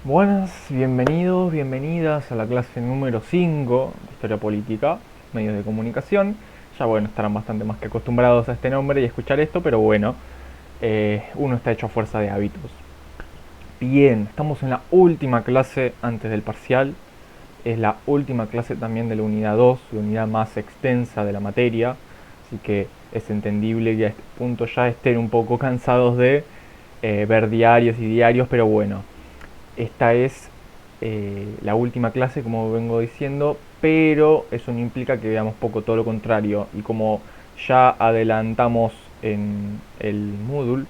Buenas, bienvenidos, bienvenidas a la clase número 5 de Historia Política, Medios de Comunicación. Ya bueno, estarán bastante más que acostumbrados a este nombre y a escuchar esto, pero bueno, uno está hecho a fuerza de hábitos. Bien, estamos en la última clase antes del parcial. Es la última clase también de la unidad 2, la unidad más extensa de la materia. Así que es entendible que a este punto ya estén un poco cansados de ver diarios y diarios, pero bueno, esta es la última clase, como vengo diciendo, pero eso no implica que veamos poco, todo lo contrario. Y como ya adelantamos en el Moodle,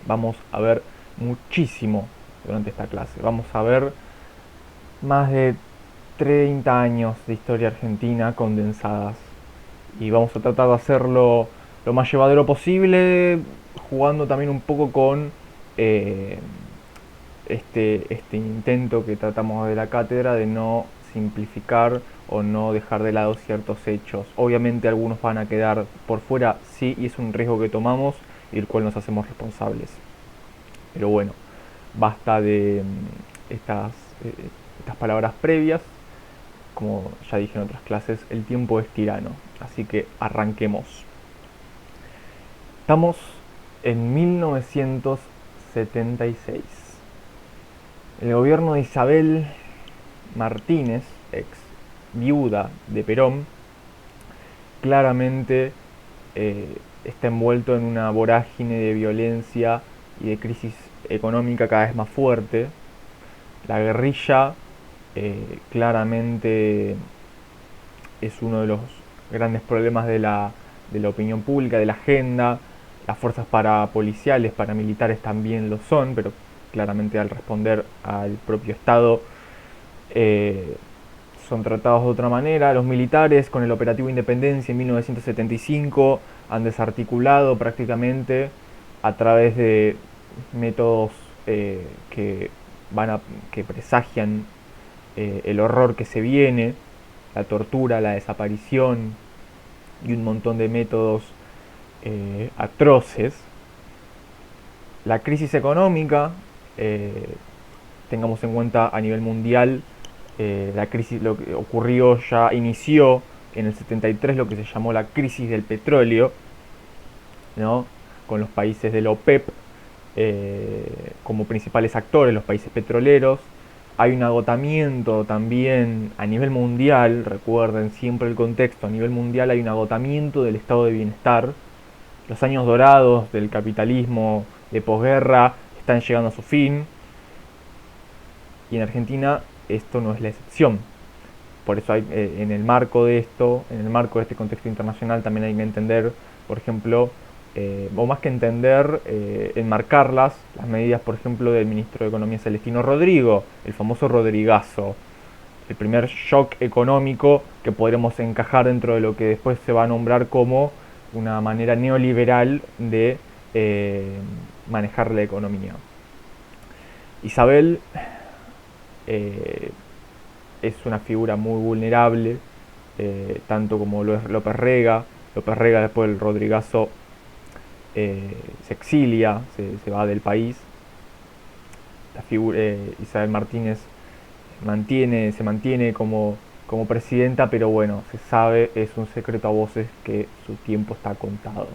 vamos a ver muchísimo durante esta clase. Vamos a ver más de 30 años de historia argentina condensadas. Y vamos a tratar de hacerlo lo más llevadero posible, jugando también un poco con eh, este intento que tratamos de la cátedra de no simplificar o no dejar de lado ciertos hechos. Obviamente algunos van a quedar por fuera, sí, y es un riesgo que tomamos y del cual nos hacemos responsables. Pero bueno, basta de estas, eh, estas palabras previas. Como ya dije en otras clases, el tiempo es tirano. Así que arranquemos. Estamos en 1976. El gobierno de Isabel Martínez, ex viuda de Perón, claramente está envuelto en una vorágine de violencia y de crisis económica cada vez más fuerte. La guerrilla claramente es uno de los grandes problemas de la opinión pública, de la agenda. Las fuerzas parapoliciales, paramilitares también lo son, pero claramente al responder al propio Estado eh, son tratados de otra manera. Los militares, con el operativo Independencia en 1975, han desarticulado prácticamente a través de métodos que, que presagian el horror que se viene, la tortura, la desaparición y un montón de métodos atroces. La crisis económica, eh, tengamos en cuenta a nivel mundial, la crisis, lo que ocurrió ya inició en el 73 lo que se llamó la crisis del petróleo, ¿no? Con los países de la OPEP como principales actores, los países petroleros. Hay un agotamiento también a nivel mundial, recuerden siempre el contexto, a nivel mundial hay un agotamiento del estado de bienestar. Los años dorados del capitalismo de posguerra están llegando a su fin y en Argentina esto no es la excepción. Por eso hay, en el marco de esto, en el marco de este contexto internacional también hay que entender, por ejemplo, o más que entender, enmarcarlas, las medidas, por ejemplo, del ministro de Economía Celestino Rodrigo, el famoso Rodrigazo, el primer shock económico que podremos encajar dentro de lo que después se va a nombrar como una manera neoliberal de manejar la economía. Isabel eh, es una figura muy vulnerable, tanto como lo es López Rega. López Rega después del Rodrigazo se exilia, se va del país. La figura, Isabel Martínez se mantiene como presidenta, pero bueno, se sabe, es un secreto a voces que su tiempo está contado.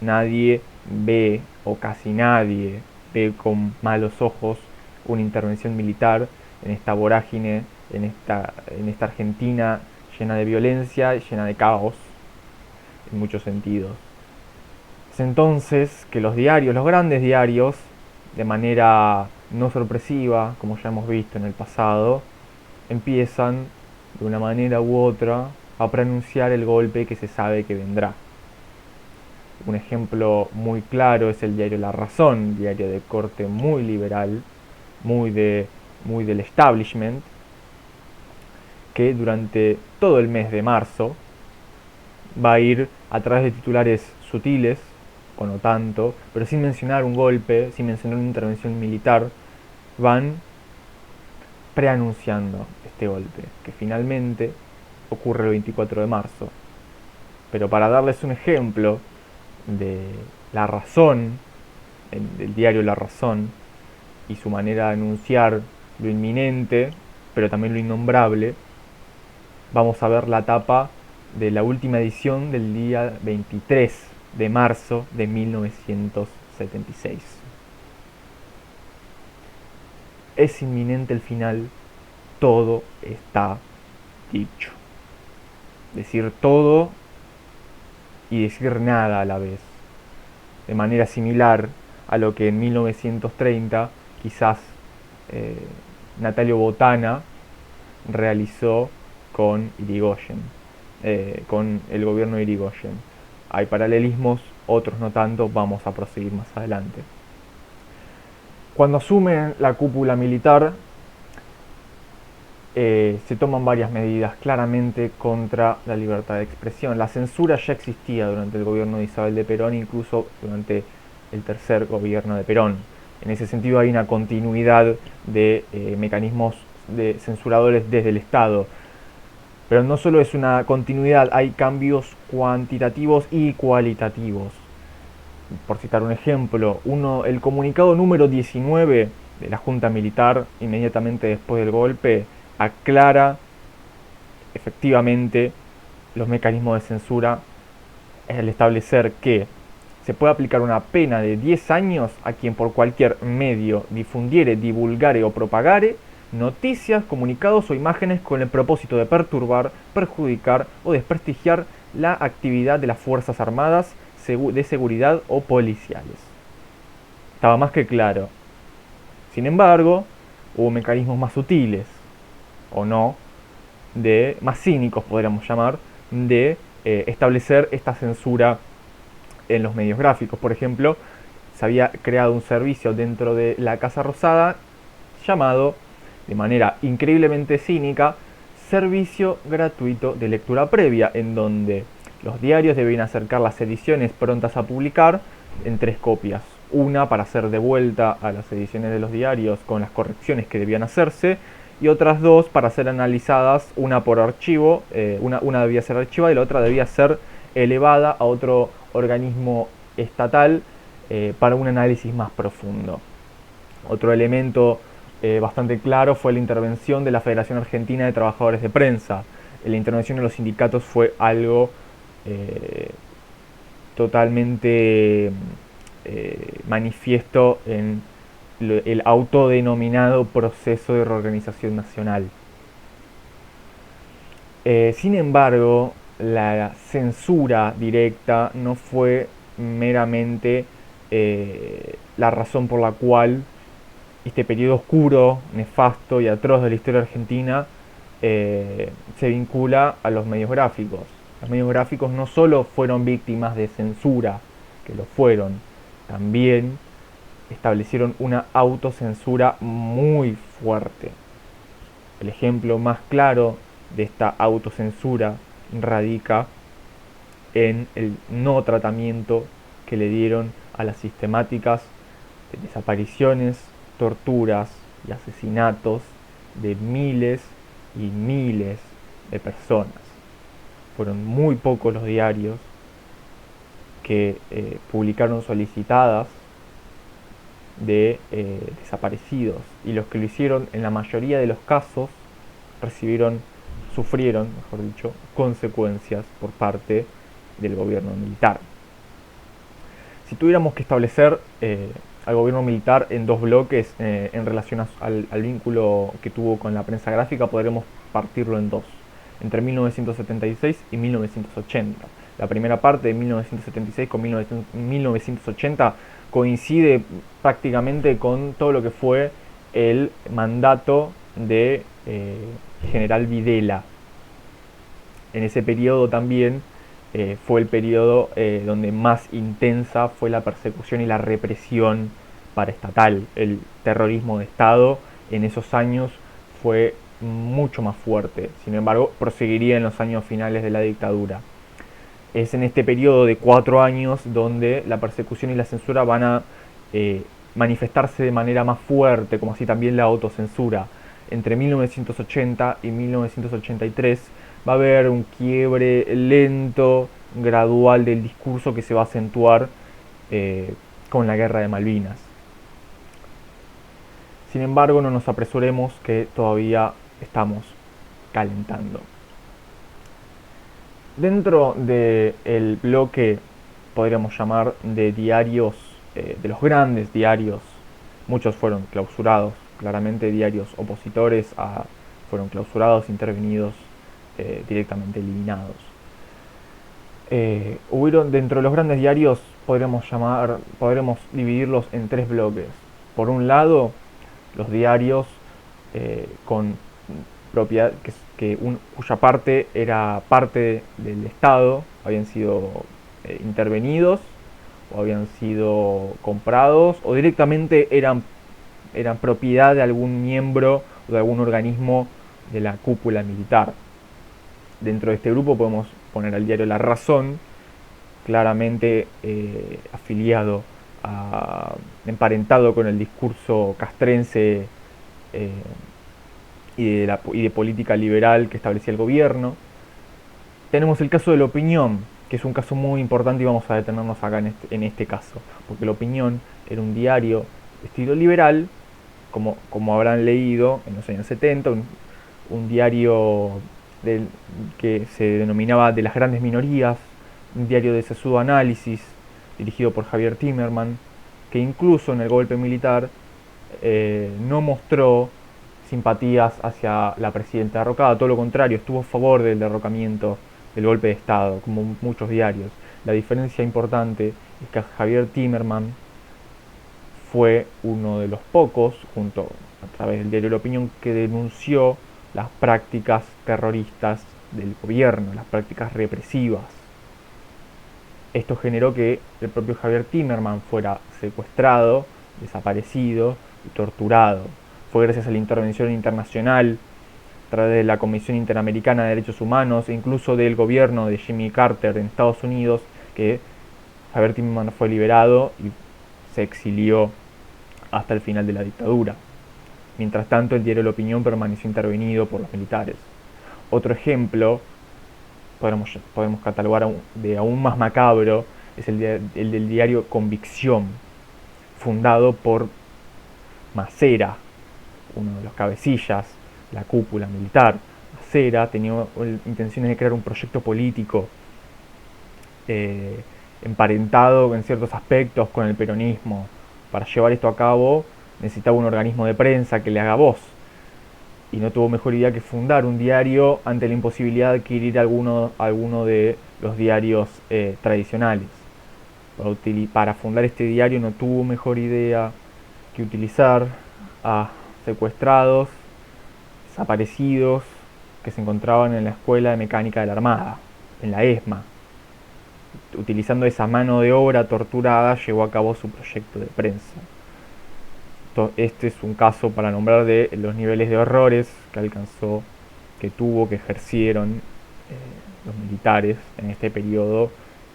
Nadie ve, o casi nadie ve con malos ojos una intervención militar en esta vorágine, en esta Argentina llena de violencia, llena de caos, en muchos sentidos. Es entonces que los diarios, los grandes diarios, de manera no sorpresiva, como ya hemos visto en el pasado, empiezan de una manera u otra a pronunciar el golpe que se sabe que vendrá. Un ejemplo muy claro es el diario La Razón, diario de corte muy liberal, muy, muy del establishment, que durante todo el mes de marzo va a ir a través de titulares sutiles, o no tanto, pero sin mencionar un golpe, sin mencionar una intervención militar, van preanunciando este golpe, que finalmente ocurre el 24 de marzo. Pero para darles un ejemplo de La Razón, del diario La Razón, y su manera de anunciar lo inminente, pero también lo innombrable, vamos a ver la tapa de la última edición del día 23 de marzo de 1976. Es inminente el final, todo está dicho. Decir todo y decir nada a la vez. De manera similar a lo que en 1930 quizás eh, Natalio Botana realizó con Irigoyen, con el gobierno de Irigoyen. Hay paralelismos, otros no tanto, vamos a proseguir más adelante. Cuando asume la cúpula militar, se toman varias medidas claramente contra la libertad de expresión. La censura ya existía durante el gobierno de Isabel de Perón, incluso durante el tercer gobierno de Perón. En ese sentido hay una continuidad de mecanismos de censuradores desde el Estado. Pero no solo es una continuidad, hay cambios cuantitativos y cualitativos. Por citar un ejemplo, el comunicado número 19 de la Junta Militar, inmediatamente después del golpe, aclara efectivamente los mecanismos de censura al establecer que se puede aplicar una pena de 10 años a quien por cualquier medio difundiere, divulgare o propagare noticias, comunicados o imágenes con el propósito de perturbar, perjudicar o desprestigiar la actividad de las Fuerzas Armadas, de seguridad o policiales. Estaba más que claro. Sin embargo, hubo mecanismos más sutiles, o no, más cínicos podríamos llamar, de establecer esta censura en los medios gráficos. Por ejemplo, se había creado un servicio dentro de la Casa Rosada llamado, de manera increíblemente cínica, servicio gratuito de lectura previa, en donde los diarios debían acercar las ediciones prontas a publicar en 3 copias. Una para ser devuelta a las ediciones de los diarios con las correcciones que debían hacerse, y otras 2 para ser analizadas, una por archivo, una debía ser archivada y la otra debía ser elevada a otro organismo estatal para un análisis más profundo. Otro elemento bastante claro fue la intervención de la Federación Argentina de Trabajadores de Prensa. La intervención de los sindicatos fue algo totalmente manifiesto en el autodenominado proceso de reorganización nacional. Sin embargo, la censura directa no fue meramente la razón por la cual este periodo oscuro, nefasto y atroz de la historia argentina se vincula a los medios gráficos. Los medios gráficos no solo fueron víctimas de censura, que lo fueron, también establecieron una autocensura muy fuerte. El ejemplo más claro de esta autocensura radica en el no tratamiento que le dieron a las sistemáticas de desapariciones, torturas y asesinatos de miles y miles de personas. Fueron muy pocos los diarios que publicaron solicitadas de desaparecidos, y los que lo hicieron en la mayoría de los casos sufrieron, mejor dicho, consecuencias por parte del gobierno militar. Si tuviéramos que establecer al gobierno militar en 2 bloques en relación al vínculo que tuvo con la prensa gráfica, podremos partirlo en 2, entre 1976 y 1980. La primera parte de 1976 con 1980 coincide prácticamente con todo lo que fue el mandato de general Videla. En ese periodo también fue el periodo donde más intensa fue la persecución y la represión paraestatal. El terrorismo de Estado en esos años fue mucho más fuerte. Sin embargo, proseguiría en los años finales de la dictadura. Es en este periodo de 4 años donde la persecución y la censura van a manifestarse de manera más fuerte, como así también la autocensura. Entre 1980 y 1983 va a haber un quiebre lento, gradual del discurso que se va a acentuar con la guerra de Malvinas. Sin embargo, no nos apresuremos, que todavía estamos calentando. Dentro del bloque, podríamos llamar, de diarios, de los grandes diarios, muchos fueron clausurados, claramente diarios opositores fueron clausurados, intervenidos, directamente eliminados. Hubieron dentro de los grandes diarios, podremos dividirlos en tres bloques. Por un lado, los diarios con propiedad cuya parte era parte del Estado, habían sido intervenidos o habían sido comprados o directamente eran propiedad de algún miembro o de algún organismo de la cúpula militar. Dentro de este grupo podemos poner al diario La Razón, claramente afiliado, emparentado con el discurso castrense y de política liberal que establecía el gobierno. Tenemos el caso de La Opinión, que es un caso muy importante y vamos a detenernos acá en este caso, porque La Opinión era un diario de estilo liberal, como habrán leído en los años 70, un diario que se denominaba de las grandes minorías, un diario de sesudo análisis, dirigido por Javier Timerman, que incluso en el golpe militar no mostró simpatías hacia la presidenta derrocada, todo lo contrario, estuvo a favor del derrocamiento, del golpe de Estado, como muchos diarios. La diferencia importante es que Javier Timerman fue uno de los pocos, junto a través del diario La Opinión, que denunció las prácticas terroristas del gobierno, las prácticas represivas. Esto generó que el propio Javier Timerman fuera secuestrado, desaparecido y torturado. Fue gracias a la intervención internacional a través de la Comisión Interamericana de Derechos Humanos e incluso del gobierno de Jimmy Carter en Estados Unidos que Javier Timerman fue liberado y se exilió hasta el final de la dictadura. Mientras tanto, el diario La Opinión permaneció intervenido por los militares. Otro ejemplo, podemos catalogar de aún más macabro, es el del diario Convicción, fundado por Macera, uno de los cabecillas de la cúpula militar. Macera tenía intenciones de crear un proyecto político emparentado en ciertos aspectos con el peronismo. Para llevar esto a cabo necesitaba un organismo de prensa que le haga voz, y no tuvo mejor idea que fundar un diario ante la imposibilidad de adquirir alguno de los diarios tradicionales. Para fundar este diario no tuvo mejor idea que utilizar a secuestrados, desaparecidos, que se encontraban en la Escuela de Mecánica de la Armada, en la ESMA. Utilizando esa mano de obra torturada, llevó a cabo su proyecto de prensa. Este es un caso para nombrar de los niveles de horrores que ejercieron los militares en este periodo,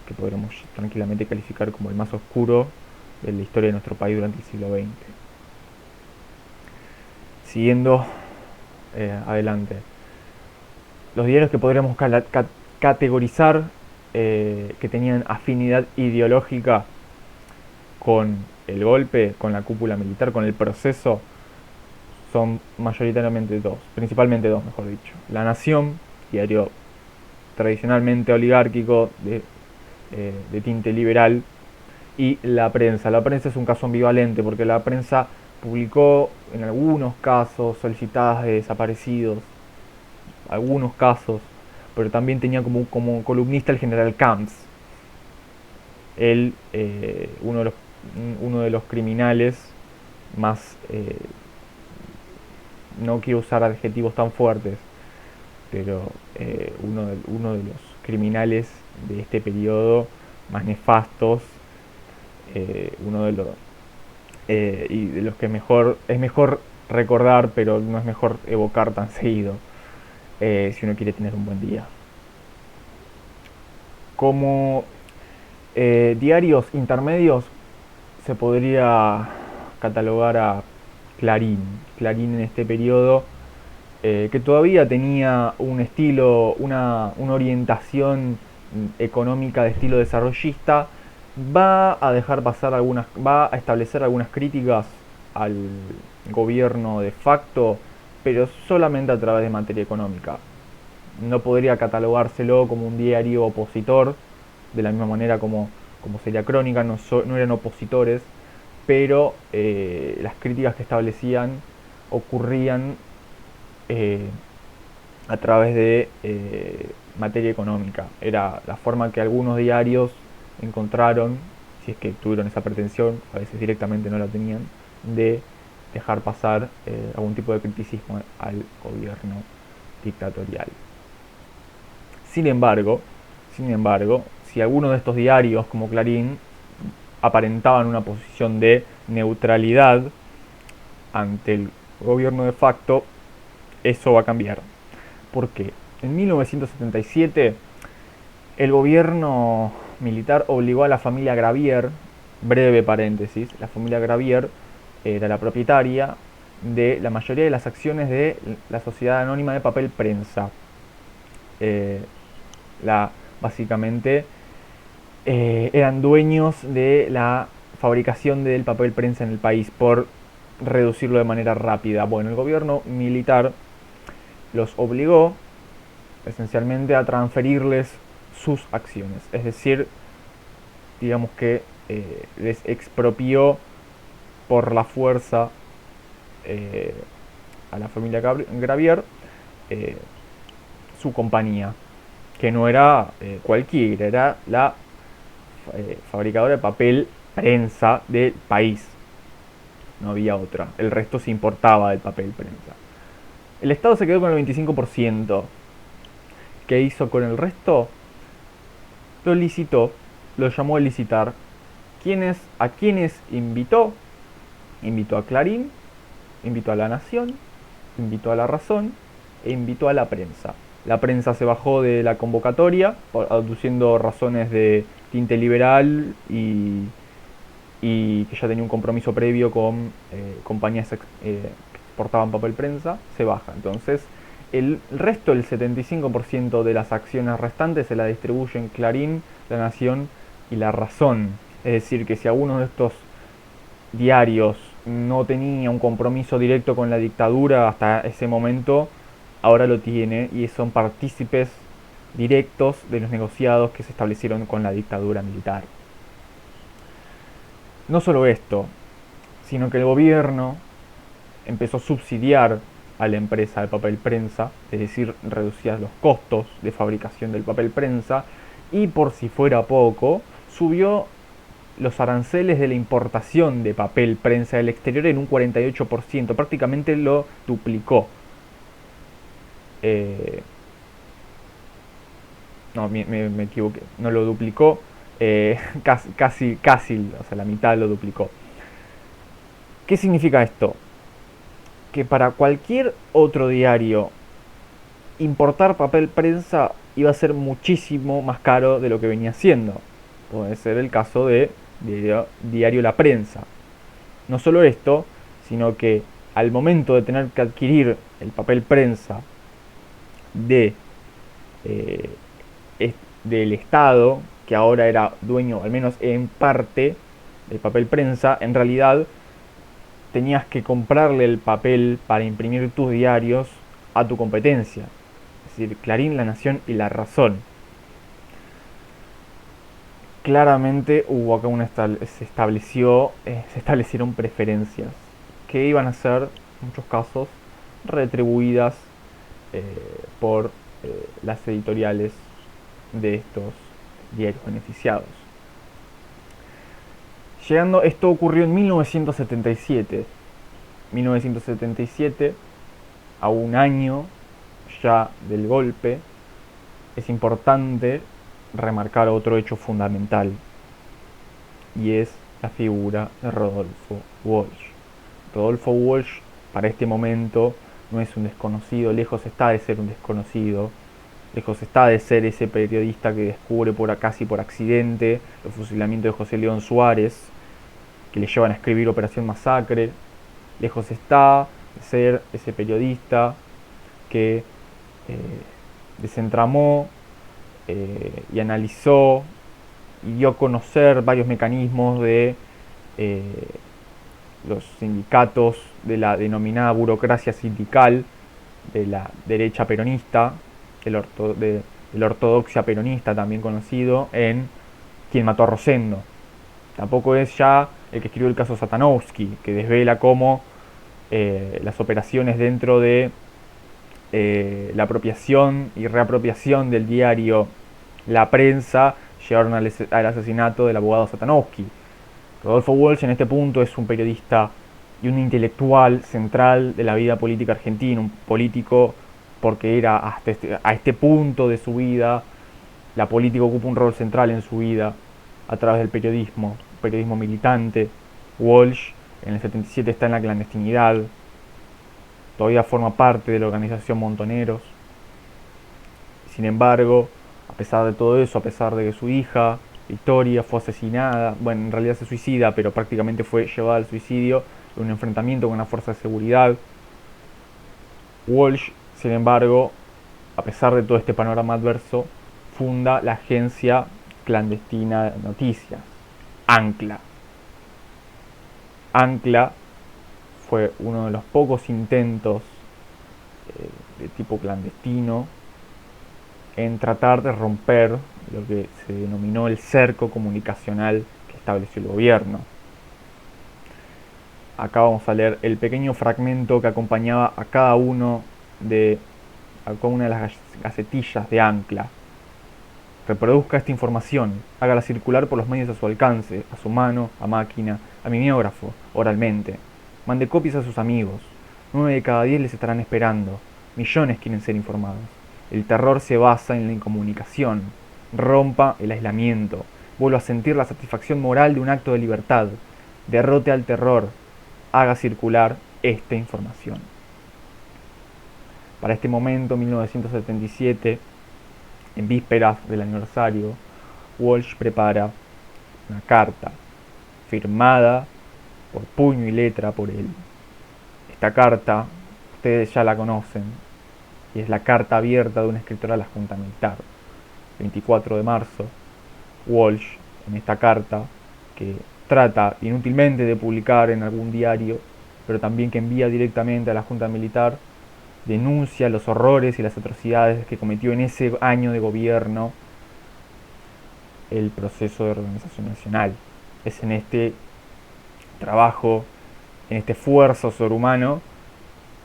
que podremos tranquilamente calificar como el más oscuro de la historia de nuestro país durante el siglo XX. Siguiendo adelante, los diarios que podríamos categorizar que tenían afinidad ideológica con el golpe, con la cúpula militar, con el proceso, son mayoritariamente principalmente dos, mejor dicho. La Nación, diario tradicionalmente oligárquico de tinte liberal, y La Prensa. La Prensa es un caso ambivalente porque la prensa publicó en algunos casos solicitadas de desaparecidos, algunos casos, pero también tenía como columnista el general Camps, él uno de los criminales más, no quiero usar adjetivos tan fuertes, pero uno de los criminales de este periodo más nefastos, uno de los y de los que es mejor recordar, pero no es mejor evocar tan seguido, si uno quiere tener un buen día. Como diarios intermedios se podría catalogar a Clarín. Clarín en este periodo, que todavía tenía un estilo, una orientación económica de estilo desarrollista, va a establecer algunas críticas gobierno de facto, pero solamente a través de materia económica. No podría catalogárselo como un diario opositor, de la misma manera como sería Crónica, no eran opositores, pero las críticas que establecían ocurrían eh, a través de materia económica. Era la forma que algunos diarios encontraron, si es que tuvieron esa pretensión, a veces directamente no la tenían, de dejar pasar algún tipo de criticismo al gobierno dictatorial. Sin embargo, sin embargo, si algunos de estos diarios como Clarín aparentaban una posición de neutralidad ante el gobierno de facto, eso va a cambiar. Porque en 1977 el gobierno militar obligó a la familia Gravier, breve paréntesis, la familia Gravier era la propietaria de la mayoría de las acciones de la Sociedad Anónima de Papel Prensa. Eh, Básicamente eran dueños de la fabricación del papel prensa en el país, por reducirlo de manera rápida. Bueno, el gobierno militar los obligó esencialmente a transferirles sus acciones, es decir, digamos que les expropió por la fuerza eh, a la familia Gravier eh, su compañía, que no era cualquiera, era la fabricadora de papel prensa del país. No había otra. El resto se importaba del papel prensa. El Estado se quedó con el 25%. ¿Qué hizo con el resto? Lo licitó, lo llamó a licitar. ¿A quiénes invitó? Invitó a Clarín, invitó a La Nación, invitó a La Razón e invitó a la prensa. La prensa se bajó de la convocatoria, aduciendo razones de tinte liberal y que ya tenía un compromiso previo con compañías que exportaban papel prensa, se baja. Entonces, el resto, el 75% de las acciones restantes, se la distribuyen Clarín, La Nación y La Razón. Es decir, que si alguno de estos diarios no tenía un compromiso directo con la dictadura hasta ese momento, ahora lo tiene y son partícipes directos de los negociados que se establecieron con la dictadura militar. No solo esto, sino que el gobierno empezó a subsidiar a la empresa de papel prensa, es decir, reducía los costos de fabricación del papel prensa y, por si fuera poco, subió los aranceles de la importación de papel prensa del exterior en un 48%, prácticamente lo duplicó. Eh, no, me equivoqué, no lo duplicó, casi, o sea, la mitad lo duplicó. ¿Qué significa esto? Que para cualquier otro diario importar papel prensa iba a ser muchísimo más caro de lo que venía siendo. Puede ser el caso de diario La Prensa. No solo esto, sino que al momento de tener que adquirir el papel prensa de, eh, del Estado, que ahora era dueño, al menos en parte, del papel prensa, en realidad tenías que comprarle el papel para imprimir tus diarios a tu competencia. Es decir, Clarín, La Nación y La Razón. Claramente hubo acá se establecieron preferencias que iban a ser, en muchos casos, retribuidas eh, por las editoriales de estos diarios beneficiados. Esto ocurrió en 1977. 1977, a un año ya del golpe, es importante remarcar otro hecho fundamental, y es la figura de Rodolfo Walsh. Rodolfo Walsh, para este momento, no es un desconocido, lejos está de ser un desconocido, lejos está de ser ese periodista que descubre casi por accidente el fusilamiento de José León Suárez, que le llevan a escribir Operación Masacre. Lejos está de ser ese periodista que desentramó y analizó y dio a conocer varios mecanismos de los sindicatos de la denominada burocracia sindical de la derecha peronista, de la ortodoxia peronista también conocido, en Quien mató a Rosendo. Tampoco es ya el que escribió el caso Satanowski, que desvela cómo las operaciones dentro de la apropiación y reapropiación del diario La Prensa llevaron al asesinato del abogado Satanowski. Rodolfo Walsh en este punto es un periodista y un intelectual central de la vida política argentina, un político porque era hasta a este punto de su vida, la política ocupa un rol central en su vida a través del periodismo militante. Walsh en el 77 está en la clandestinidad, todavía forma parte de la organización Montoneros. Sin embargo, a pesar de todo eso, a pesar de que su hija, Victoria, fue asesinada, bueno, en realidad se suicida, pero prácticamente fue llevada al suicidio en un enfrentamiento con una fuerza de seguridad, Walsh, sin embargo, a pesar de todo este panorama adverso, funda la agencia clandestina de noticias, Ancla. Ancla fue uno de los pocos intentos de tipo clandestino en tratar de romper lo que se denominó el cerco comunicacional que estableció el gobierno. Acá vamos a leer el pequeño fragmento que acompañaba a cada una de las gacetillas de Ancla. Reproduzca esta información, hágala circular por los medios a su alcance, a su mano, a máquina, a mimeógrafo, oralmente. Mande copias a sus amigos. 9 de cada 10 les estarán esperando. Millones quieren ser informados. El terror se basa en la incomunicación. Rompa el aislamiento. Vuelva a sentir la satisfacción moral de un acto de libertad. Derrote al terror. Haga circular esta información. Para este momento, 1977, en vísperas del aniversario, Walsh prepara una carta firmada por puño y letra por él. Esta carta, ustedes ya la conocen, y es la carta abierta de un escritor a la Junta Militar. 24 de marzo, Walsh, en esta carta, que trata inútilmente de publicar en algún diario, pero también que envía directamente a la Junta Militar, denuncia los horrores y las atrocidades que cometió en ese año de gobierno el proceso de organización nacional. Es en este trabajo, en este esfuerzo sobrehumano,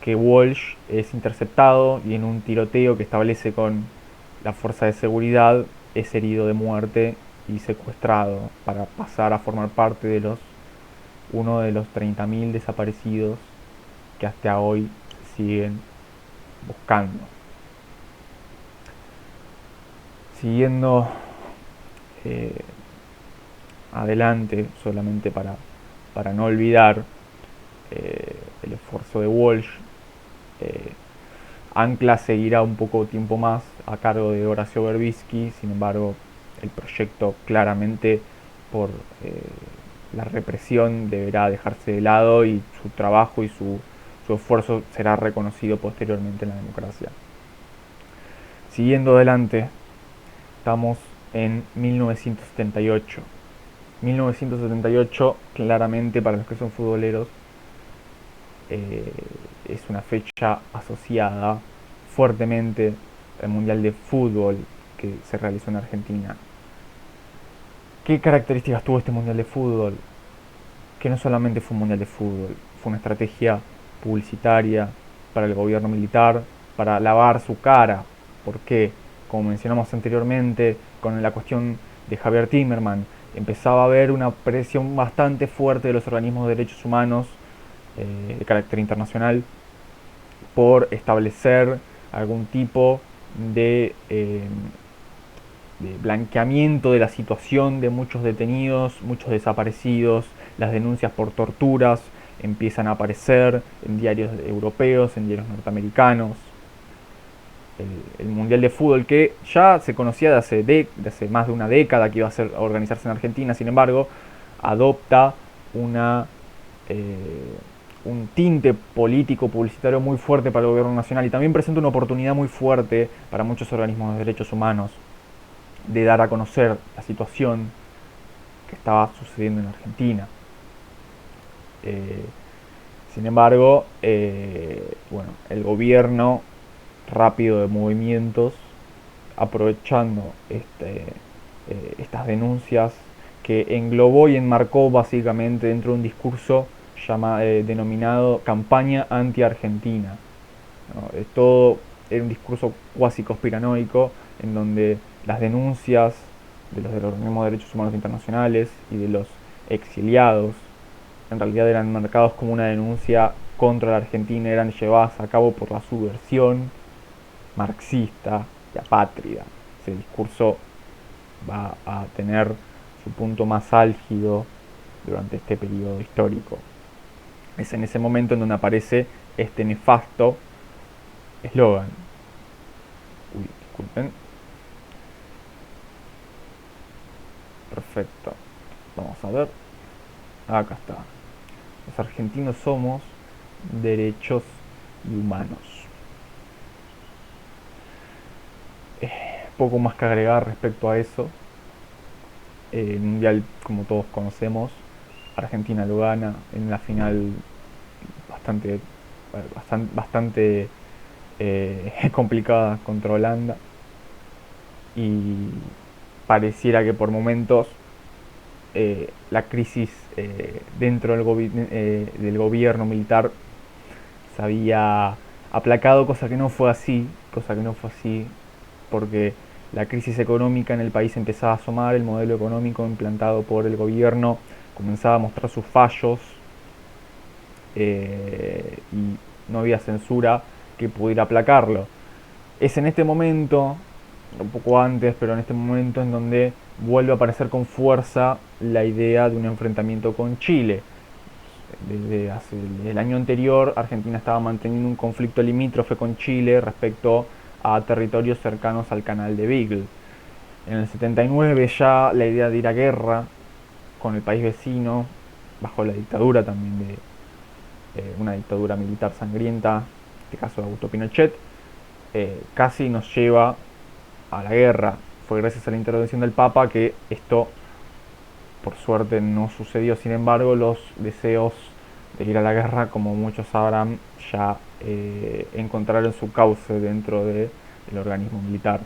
que Walsh es interceptado y en un tiroteo que establece con la fuerza de seguridad es herido de muerte y secuestrado para pasar a formar parte de uno de los 30.000 desaparecidos que hasta hoy siguen buscando. Siguiendo adelante, solamente para no olvidar el esfuerzo de Walsh, Ancla seguirá un poco tiempo más a cargo de Horacio Berbisky. Sin embargo, el proyecto claramente por la represión deberá dejarse de lado y su trabajo y su esfuerzo será reconocido posteriormente en la democracia. Siguiendo adelante, estamos en 1978. 1978, claramente para los que son futboleros, es una fecha asociada fuertemente al Mundial de Fútbol que se realizó en Argentina. ¿Qué características tuvo este Mundial de Fútbol? Que no solamente fue un Mundial de Fútbol, fue una estrategia publicitaria para el gobierno militar, para lavar su cara. ¿Por qué? Como mencionamos anteriormente, con la cuestión de Javier Timerman, empezaba a haber una presión bastante fuerte de los organismos de derechos humanos de carácter internacional por establecer algún tipo de blanqueamiento de la situación de muchos detenidos, muchos desaparecidos. Las denuncias por torturas empiezan a aparecer en diarios europeos, en diarios norteamericanos. El Mundial de Fútbol, que ya se conocía de hace más de una década que iba a organizarse en Argentina, sin embargo, adopta un tinte político, publicitario muy fuerte para el gobierno nacional y también presenta una oportunidad muy fuerte para muchos organismos de derechos humanos de dar a conocer la situación que estaba sucediendo en Argentina. Eh, Sin embargo, bueno, el gobierno rápido de movimientos, aprovechando estas denuncias que englobó y enmarcó básicamente dentro de un discurso denominado campaña anti-argentina, ¿no? Todo era un discurso cuasi conspiranoico en donde las denuncias de los organismos de derechos humanos internacionales y de los exiliados en realidad eran marcados como una denuncia contra la Argentina, eran llevadas a cabo por la subversión marxista y apátrida. Ese discurso va a tener su punto más álgido durante este periodo histórico. Es en ese momento en donde aparece este nefasto eslogan. Uy, disculpen. Perfecto. Vamos a ver. Acá está. Los argentinos somos derechos y humanos. Poco más que agregar respecto a eso. El mundial, como todos conocemos, Argentina lo gana en la final bastante, bastante complicada contra Holanda, y pareciera que por momentos la crisis dentro del gobierno militar se había aplacado, cosa que no fue así, porque la crisis económica en el país empezaba a asomar, el modelo económico implantado por el gobierno comenzaba a mostrar sus fallos, y no había censura que pudiera aplacarlo. Es en este momento, un poco antes, pero en este momento en donde vuelve a aparecer con fuerza la idea de un enfrentamiento con Chile. Desde el año anterior, Argentina estaba manteniendo un conflicto limítrofe con Chile respecto a territorios cercanos al canal de Beagle. En el 79 ya la idea de ir a guerra con el país vecino, bajo la dictadura también de una dictadura militar sangrienta, en este caso de Augusto Pinochet, casi nos lleva a la guerra. Fue gracias a la intervención del Papa que esto, por suerte, no sucedió. Sin embargo, los deseos de ir a la guerra, como muchos sabrán, ya encontraron su cauce dentro del organismo militar.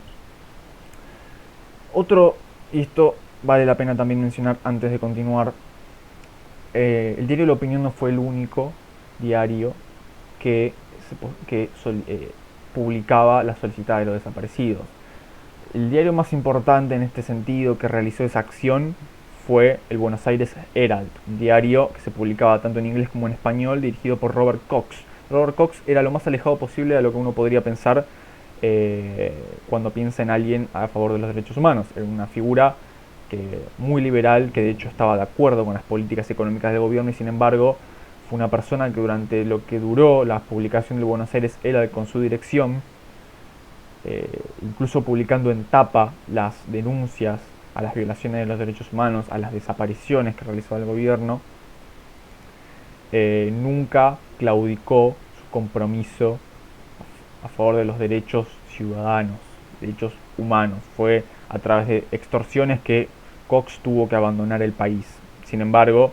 Otro, y esto vale la pena también mencionar antes de continuar, el diario La Opinión no fue el único diario que, publicaba la solicitada de los desaparecidos. El diario más importante en este sentido que realizó esa acción fue el Buenos Aires Herald, un diario que se publicaba tanto en inglés como en español, dirigido por Robert Cox. Robert Cox era lo más alejado posible de lo que uno podría pensar cuando piensa en alguien a favor de los derechos humanos. Era una figura muy liberal, que de hecho estaba de acuerdo con las políticas económicas del gobierno, y sin embargo fue una persona que durante lo que duró la publicación del Buenos Aires Herald con su dirección, incluso publicando en tapa las denuncias a las violaciones de los derechos humanos, a las desapariciones que realizaba el gobierno, nunca claudicó su compromiso a favor de los derechos ciudadanos, derechos humanos. Fue a través de extorsiones que Cox tuvo que abandonar el país. Sin embargo,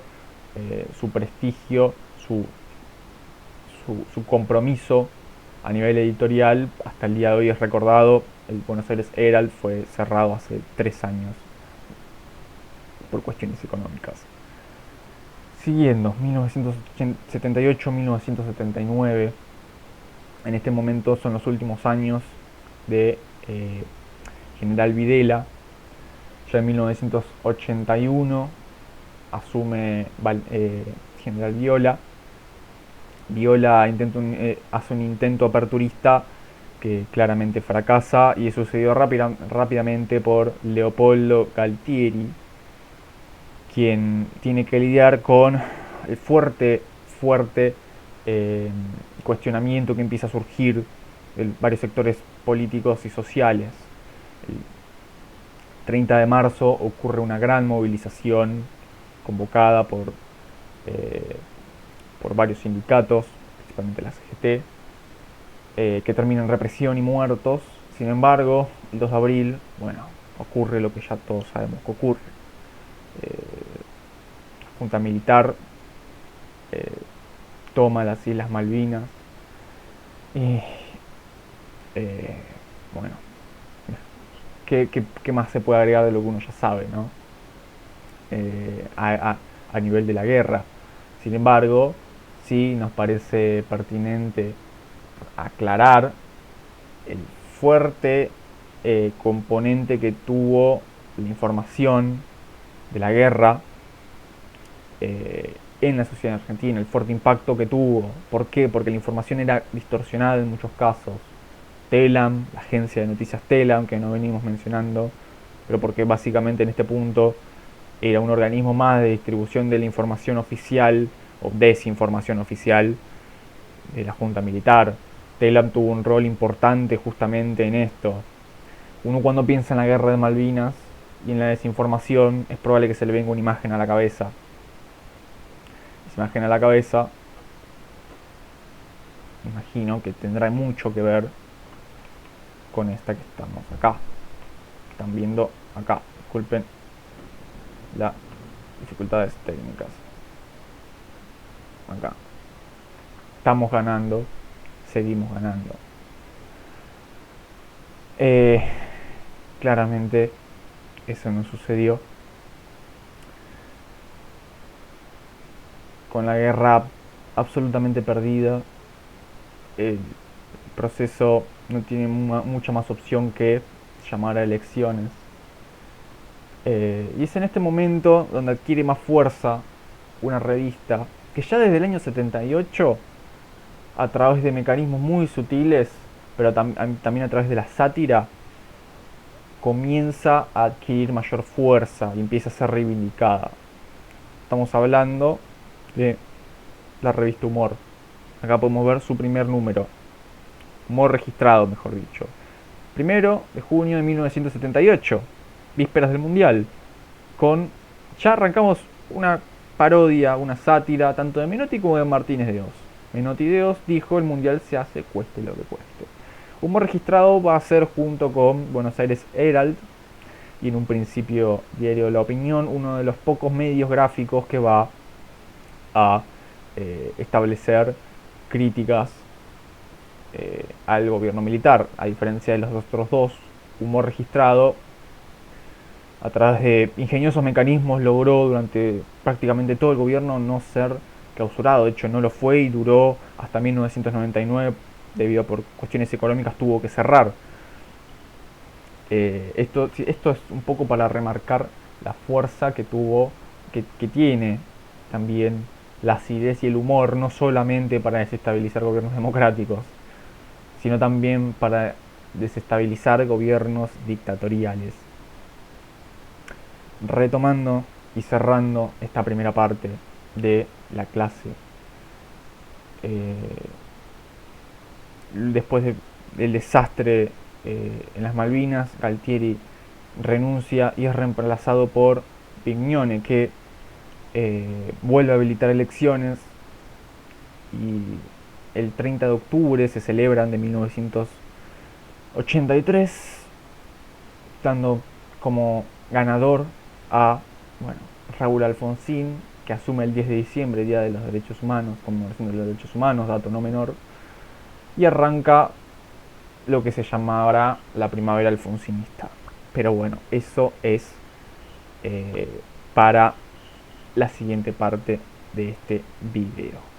su prestigio, su compromiso a nivel editorial hasta el día de hoy es recordado. El Buenos Aires Herald fue cerrado hace 3 años por cuestiones económicas. Siguiendo, 1978-1979, en este momento son los últimos años de General Videla. Ya en 1981 asume General Viola. Viola hace un intento aperturista que claramente fracasa, y es sucedido rápidamente por Leopoldo Galtieri, quien tiene que lidiar con el fuerte cuestionamiento que empieza a surgir de varios sectores políticos y sociales. El 30 de marzo ocurre una gran movilización convocada por varios sindicatos, principalmente la CGT, que termina en represión y muertos. Sin embargo, el 2 de abril, bueno, ocurre lo que ya todos sabemos que ocurre. La Junta Militar toma las Islas Malvinas y bueno, ¿qué más se puede agregar de lo que uno ya sabe, ¿no? A nivel de la guerra. Sin embargo, sí nos parece pertinente aclarar el fuerte componente que tuvo la información de la guerra en la sociedad argentina, el fuerte impacto que tuvo. ¿Por qué? Porque la información era distorsionada en muchos casos. Telam, la agencia de noticias Telam, que no venimos mencionando, pero porque básicamente en este punto era un organismo más de distribución de la información oficial o desinformación oficial de la Junta Militar. Telam tuvo un rol importante justamente en esto. Uno cuando piensa en la guerra de Malvinas y en la desinformación es probable que se le venga una imagen a la cabeza. Esa imagen a la cabeza, imagino que tendrá mucho que ver con esta que estamos acá. Están viendo acá. Disculpen las dificultades técnicas. Acá. Estamos ganando. Seguimos ganando. Claramente eso no sucedió. Con la guerra absolutamente perdida, el proceso no tiene mucha más opción que llamar a elecciones. Y es en este momento donde adquiere más fuerza una revista que ya desde el año 78, a través de mecanismos muy sutiles, pero también a través de la sátira, comienza a adquirir mayor fuerza y empieza a ser reivindicada. Estamos hablando de la revista Humor. Acá podemos ver su primer número. Humor registrado, mejor dicho. 1 de junio de 1978, vísperas del Mundial. Ya arrancamos una parodia, una sátira, tanto de Menotti como de Martínez de Oz. Menotti de Oz dijo: el Mundial se hace cueste lo que cueste. Humor registrado va a ser, junto con Buenos Aires Herald y en un principio Diario de la Opinión, uno de los pocos medios gráficos que va a establecer críticas al gobierno militar. A diferencia de los otros dos, Humor registrado, a través de ingeniosos mecanismos, logró durante prácticamente todo el gobierno no ser clausurado. De hecho, no lo fue y duró hasta 1999, debido a por cuestiones económicas tuvo que cerrar. Esto es un poco para remarcar la fuerza que tuvo, que tiene también la acidez y el humor, no solamente para desestabilizar gobiernos democráticos, sino también para desestabilizar gobiernos dictatoriales. Retomando y cerrando esta primera parte de la clase, después del desastre en las Malvinas, Galtieri renuncia y es reemplazado por Pignone, que vuelve a habilitar elecciones, y el 30 de octubre se celebran de 1983, dando como ganador a Raúl Alfonsín, que asume el 10 de diciembre, Día de los Derechos Humanos, conmemoración de los Derechos Humanos, dato no menor, y arranca lo que se llamará la primavera alfonsinista. Pero bueno, eso es para la siguiente parte de este video.